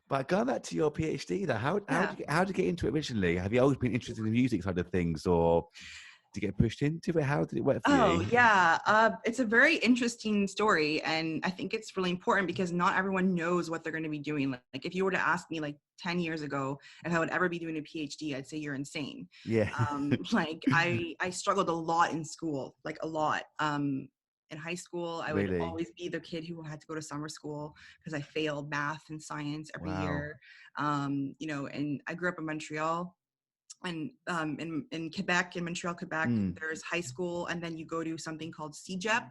But going back to your PhD, though, Yeah. how did you get into it originally? Have you always been interested in the music side of things, or did you get pushed into it? How did it work for Oh, you? yeah. It's a very interesting story. And I think it's really important because not everyone knows what they're going to be doing. Like if you were to ask me like 10 years ago if I would ever be doing a PhD, I'd say you're insane. Yeah. I struggled a lot in school, like a lot. In high school, I would Really? always be the kid who had to go to summer school because I failed math and science every Wow. year. And I grew up in Montreal, and in Quebec, in Montreal, Quebec, Mm, there's high school, and then you go to something called CEGEP,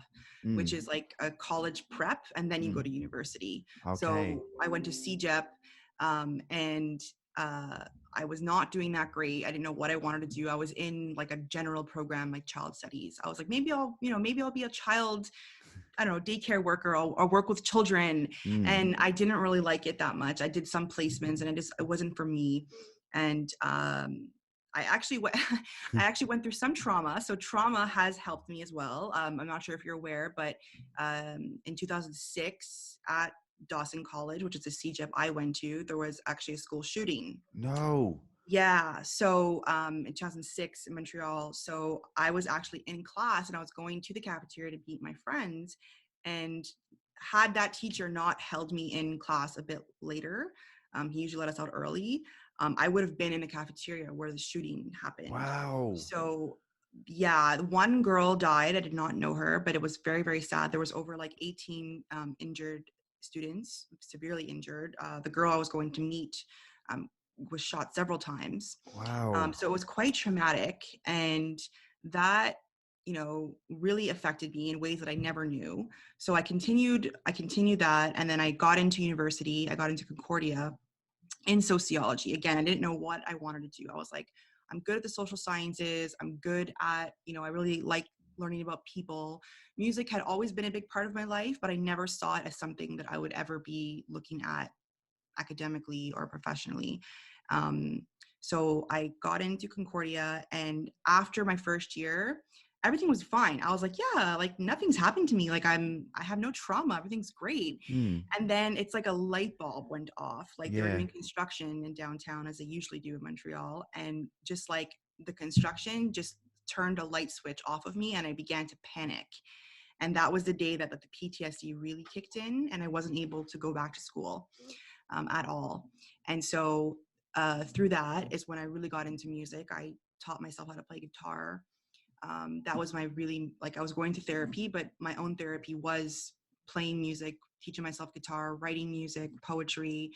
which mm, is like a college prep, and then you go mm. to university. Okay. So I went to CEGEP, and uh, I was not doing that great. I didn't know what I wanted to do. I was in like a general program, like child studies. I was like, maybe I'll be a child, I don't know, daycare worker, or work with children. Mm. And I didn't really like it that much. I did some placements, and it wasn't for me. And I actually went, I actually went through some trauma. So trauma has helped me as well. I'm not sure if you're aware, but in 2006 at Dawson College, which is a CEGEP I went to, there was actually a school shooting. No. Yeah. So in 2006 in Montreal, so I was actually in class and I was going to the cafeteria to meet my friends. And had that teacher not held me in class a bit later, he usually let us out early, I would have been in the cafeteria where the shooting happened. Wow. So yeah, one girl died. I did not know her, but it was very, very sad. There was over like 18 injured students, severely injured. The girl I was going to meet um, was shot several times. Wow. So it was quite traumatic. And that, really affected me in ways that I never knew. So I continued that. And then I got into university. I got into Concordia in sociology. Again, I didn't know what I wanted to do. I was like, I'm good at the social sciences. I'm good at, I really like learning about people. Music had always been a big part of my life, but I never saw it as something that I would ever be looking at academically or professionally. Um, so I got into Concordia, and after my first year, everything was fine. I was like, yeah, like nothing's happened to me. Like I have no trauma. Everything's great. Mm. And then it's like a light bulb went off. Like they were Yeah. doing construction in downtown as they usually do in Montreal. And just like the construction just turned a light switch off of me, and I began to panic. And that was the day that the PTSD really kicked in, and I wasn't able to go back to school at all. And so through that is when I really got into music. I taught myself how to play guitar. That was my really, like, I was going to therapy, but my own therapy was playing music, teaching myself guitar, writing music, poetry.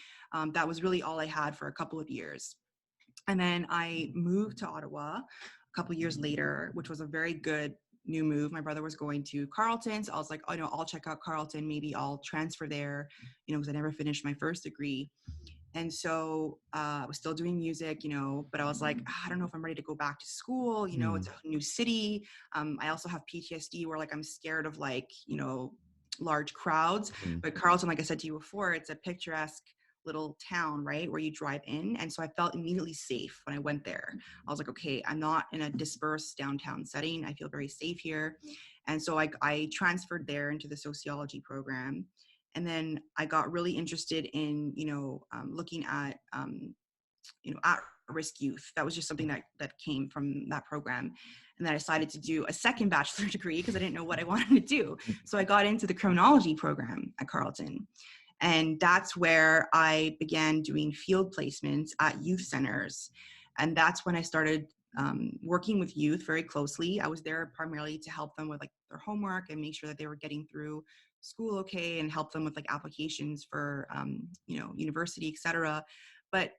That was really all I had for a couple of years. And then I moved to Ottawa a couple of years later, which was a very good new move. My brother was going to Carleton, so I was like, oh no, I'll check out Carleton. Maybe I'll transfer there, because I never finished my first degree. And so I was still doing music, but I was like, I don't know if I'm ready to go back to school. Mm. It's a new city. I also have PTSD where like I'm scared of like, large crowds. Mm. But Carleton, like I said to you before, it's a picturesque little town, right, where you drive in. And so I felt immediately safe when I went there. I was like, okay, I'm not in a dispersed downtown setting. I feel very safe here. And so I transferred there into the sociology program. And then I got really interested in, looking at, at-risk youth. That was just something that came from that program. And then I decided to do a second bachelor degree because I didn't know what I wanted to do. So I got into the criminology program at Carleton. And that's where I began doing field placements at youth centers. And that's when I started working with youth very closely. I was there primarily to help them with like their homework and make sure that they were getting through school okay, and help them with like applications for university, etc. But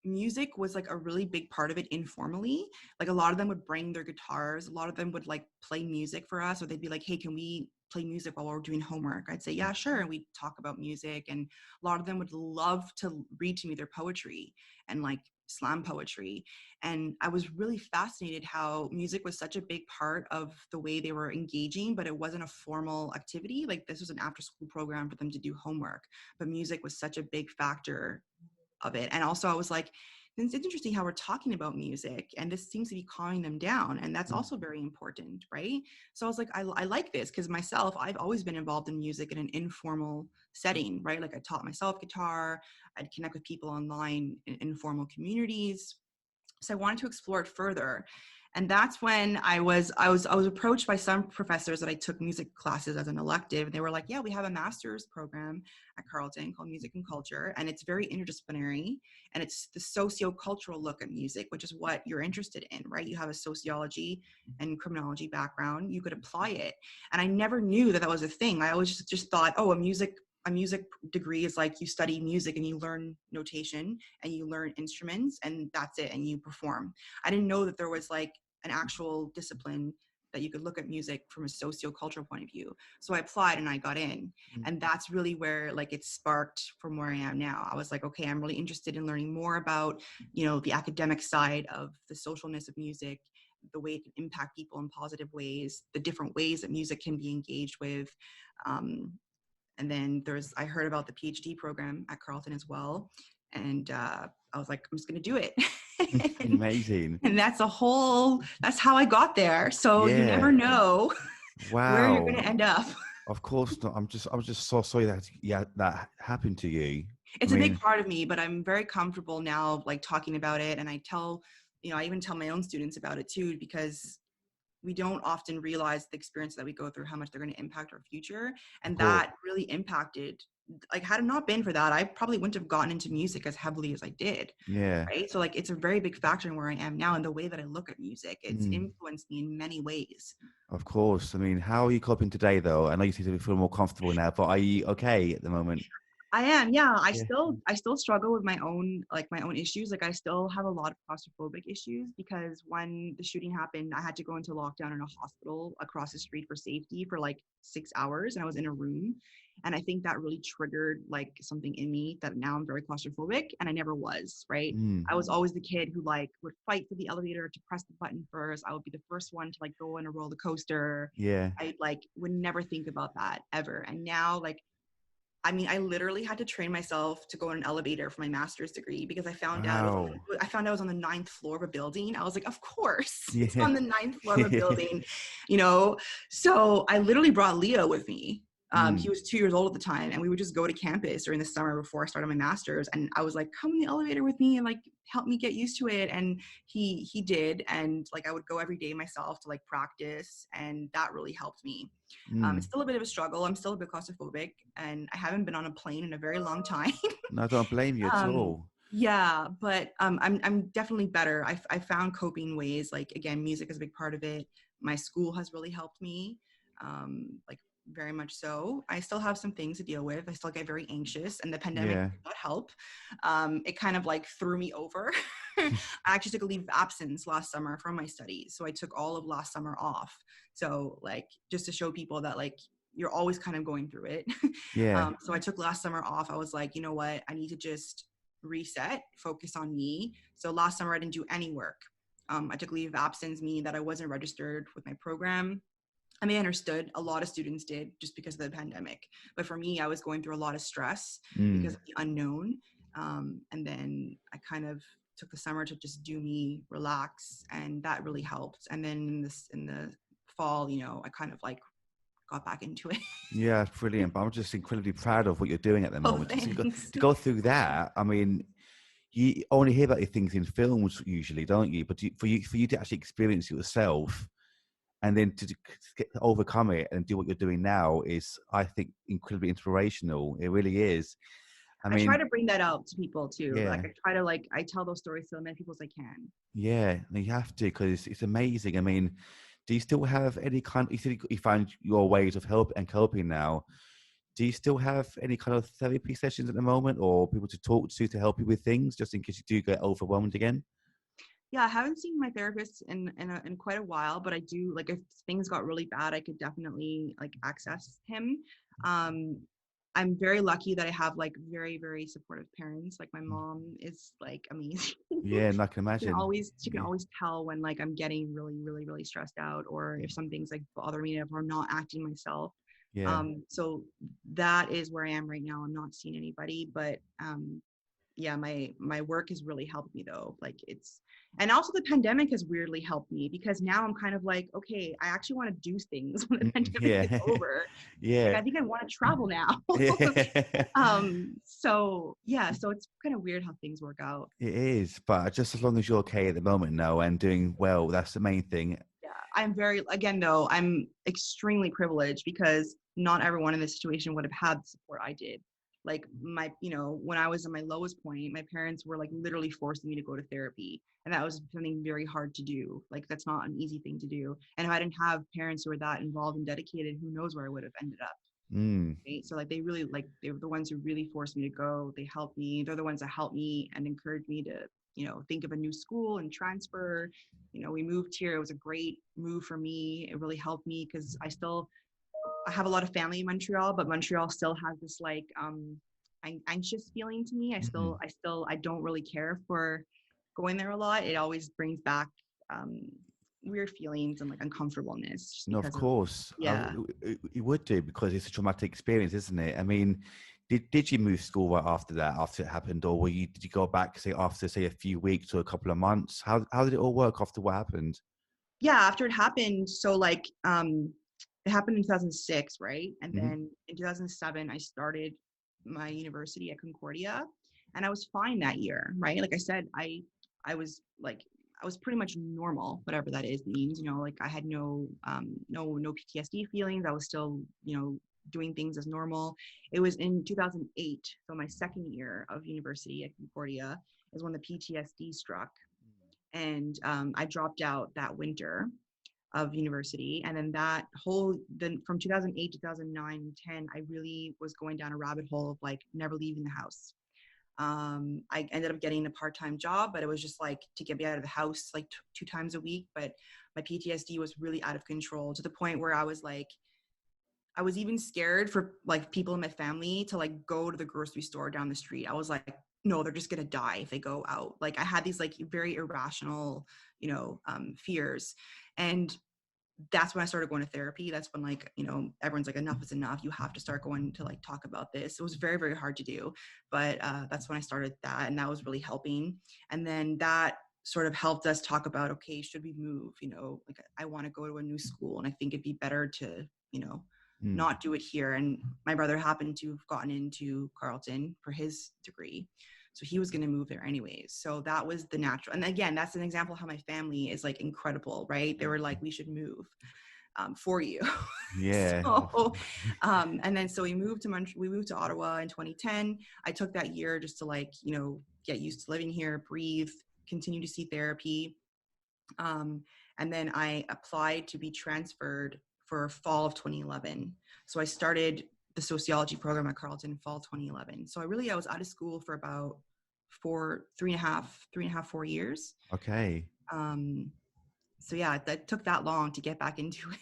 music was like a really big part of it informally. Like a lot of them would bring their guitars, a lot of them would like play music for us, or they'd be like, hey, can we play music while we're doing homework? I'd say, yeah, sure. And we'd talk about music. And a lot of them would love to read to me their poetry and like slam poetry. And I was really fascinated how music was such a big part of the way they were engaging, but it wasn't a formal activity. Like this was an after school program for them to do homework, but music was such a big factor of it. And also I was like, it's interesting how we're talking about music and this seems to be calming them down. And that's also very important, right? So I was like, I like this because myself, I've always been involved in music in an informal setting, right? Like I taught myself guitar, I'd connect with people online in informal communities. So I wanted to explore it further. And that's when I was approached by some professors that I took music classes as an elective. And they were like, yeah, we have a master's program at Carleton called Music and Culture. And it's very interdisciplinary. And it's the socio-cultural look at music, which is what you're interested in, right? You have a sociology and criminology background. You could apply it. And I never knew that that was a thing. I always just thought, oh, a music degree is like you study music and you learn notation and you learn instruments and that's it, and you perform. I didn't know that there was like an actual discipline that you could look at music from a socio-cultural point of view. So I applied and I got in. And that's really where like it sparked from where I am now. I was like, okay, I'm really interested in learning more about, you know, the academic side of the socialness of music, the way it can impact people in positive ways, the different ways that music can be engaged with. And then I heard about the PhD program at Carleton as well. And I was like, I'm just going to do it. Amazing. And that's how I got there. So you Yeah. never know where you're going Wow. to end up. Of course not. I'm just so sorry that that happened to you. I It's a big mean, part of me, but I'm very comfortable now, like talking about it. And I even tell my own students about it too, because we don't often realize the experience that we go through, how much they're going to impact our future. of And course. that really impacted, like, had it not been for that, I probably wouldn't have gotten into music as heavily as I did. Yeah. Right. So like, it's a very big factor in where I am now and the way that I look at music. It's Mm, influenced me in many ways. of course. I mean, how are you coping today, though? I know you seem to feel more comfortable now, but are you okay at the moment? I am, yeah. Yeah. I still struggle with my own issues. Like I still have a lot of claustrophobic issues because when the shooting happened, I had to go into lockdown in a hospital across the street for safety for like 6 hours, and I was in a room. And I think that really triggered like something in me that now I'm very claustrophobic, and I never was, right? Mm, I was always the kid who like would fight for the elevator to press the button first. I would be the first one to like go on a roller coaster. yeah. I like would never think about that ever. And now like, I mean, I literally had to train myself to go in an elevator for my master's degree because Wow. I found out I was on the 9th floor of a building. I was like, of course, it's Yeah. on the 9th floor of a building, you know? So I literally brought Leo with me. He Mm, was 2 years old at the time, and we would just go to campus during the summer before I started my master's. And I was like, come in the elevator with me and like help me get used to it. And he did. And like, I would go every day myself to like practice, and that really helped me. It's mm. still a bit of a struggle. I'm still a bit claustrophobic, and I haven't been on a plane in a very long time. No, I don't blame you at um, all. yeah, but I'm definitely better. I found coping ways. Like again, music is a big part of it. My school has really helped me, like very much so. I still have some things to deal with. I still get very anxious, and the pandemic Yeah. did not help. It kind of like threw me over. I actually took a leave of absence last summer from my studies, so I took all of last summer off. So like just to show people that like you're always kind of going through it. Yeah. So I took last summer off. I was like, you know what? I need to just reset, focus on me. So last summer I didn't do any work. I took leave of absence, meaning that I wasn't registered with my program. I mean, I understood a lot of students did just because of the pandemic. But for me, I was going through a lot of stress because Mm. of the unknown. And then I kind of took the summer to just do me, relax, and that really helped. And then in the fall, you know, I kind of like got back into it. Yeah, brilliant. But I'm just incredibly proud of what you're doing at the Oh, moment. thanks. To go through that, I mean, you only hear about these things in films usually, don't you? But for you to actually experience it yourself and then to overcome it and do what you're doing now is, I think, incredibly inspirational. It really is. I I try mean, to bring that out to people too. yeah, Like I try to like I tell those stories to as many people as I can. yeah, you have to because it's amazing. I mean, do you still have any kind? You said you find your ways of coping now. Do you still have any kind of therapy sessions at the moment, or people to talk to help you with things, just in case you do get overwhelmed again? Yeah, I haven't seen my therapist in quite a while, but I do like if things got really bad, I could definitely like access him. Um, I'm very lucky that I have like very, very supportive parents. Like my mom is like amazing. Yeah, and I can imagine. She can Yeah, always tell when like I'm getting really, really, really stressed out or if something's like bothering me, if I'm not acting myself. yeah, So that is where I am right now. I'm not seeing anybody, but yeah, my work has really helped me though. Like it's, and also the pandemic has weirdly helped me because now I'm kind of like, okay, I actually want to do things when the pandemic is Yeah. over. Like Yeah. I think I want to travel now. Yeah. So yeah, so it's kind of weird how things work out. It is, but just as long as you're okay at the moment now and doing well, that's the main thing. Yeah, I'm very, again though, I'm extremely privileged because not everyone in this situation would have had the support I did. Like my, you know, when I was at my lowest point, my parents were like literally forcing me to go to therapy. And that was something very hard to do. Like that's not an easy thing to do. And if I didn't have parents who were that involved and dedicated, who knows where I would have ended up. Mm. Right? So like they really, like they were the ones who really forced me to go. They helped me. They're the ones that helped me and encouraged me to, you know, think of a new school and transfer. You know, we moved here. It was a great move for me. It really helped me because I have a lot of family in Montreal, but Montreal still has this like anxious feeling to me. Mhm. I don't really care for going there a lot. It always brings back um weird feelings and like uncomfortableness just No, of because of, course. yeah. You would do because it's a traumatic experience, isn't it? I mean, did you move school right after that, after it happened, or did you go back, say, after, say, a few weeks or a couple of months? How did it all work after what happened? Yeah, after it happened, so like it happened in 2006, right? And Hmm. then in 2007 I started my university at Concordia, and I was fine that year, right? Like I said, I was like, I was pretty much normal, whatever that is means, you know, like I had no PTSD feelings. I was still, you know, doing things as normal. It was in 2008, so my second year of university at Concordia is when the PTSD struck, and I dropped out that winter of university. And then then from 2008 2009 10, I really was going down a rabbit hole of like never leaving the house. I ended up getting a part-time job, but it was just like to get me out of the house like 2 times a week. But my PTSD was really out of control to the point where I was like, I was even scared for like people in my family to like go to the grocery store down the street. I was like, no, they're just gonna die if they go out. Like I had these like very irrational, fears. And that's when I started going to therapy. That's when, like, you know, everyone's like, enough is enough. You have to start going to like talk about this. It was very, very hard to do. But that's when I started that. And that was really helping. And then that sort of helped us talk about, okay, should we move? You know, like I want to go to a new school. And I think it'd be better to, you know, Mm. not do it here. And my brother happened to have gotten into Carleton for his degree. So he was going to move there anyways. So that was the natural. And again, that's an example of how my family is like incredible, right? They were like, we should move for you. Yeah. So, and then so we moved to Ottawa in 2010. I took that year just to like, you know, get used to living here, breathe, continue to see therapy. Um, and then I applied to be transferred for fall of 2011. So I started the sociology program at Carleton fall 2011. So I was out of school for about 4 years. Okay. Um, so yeah, that took that long to get back into it.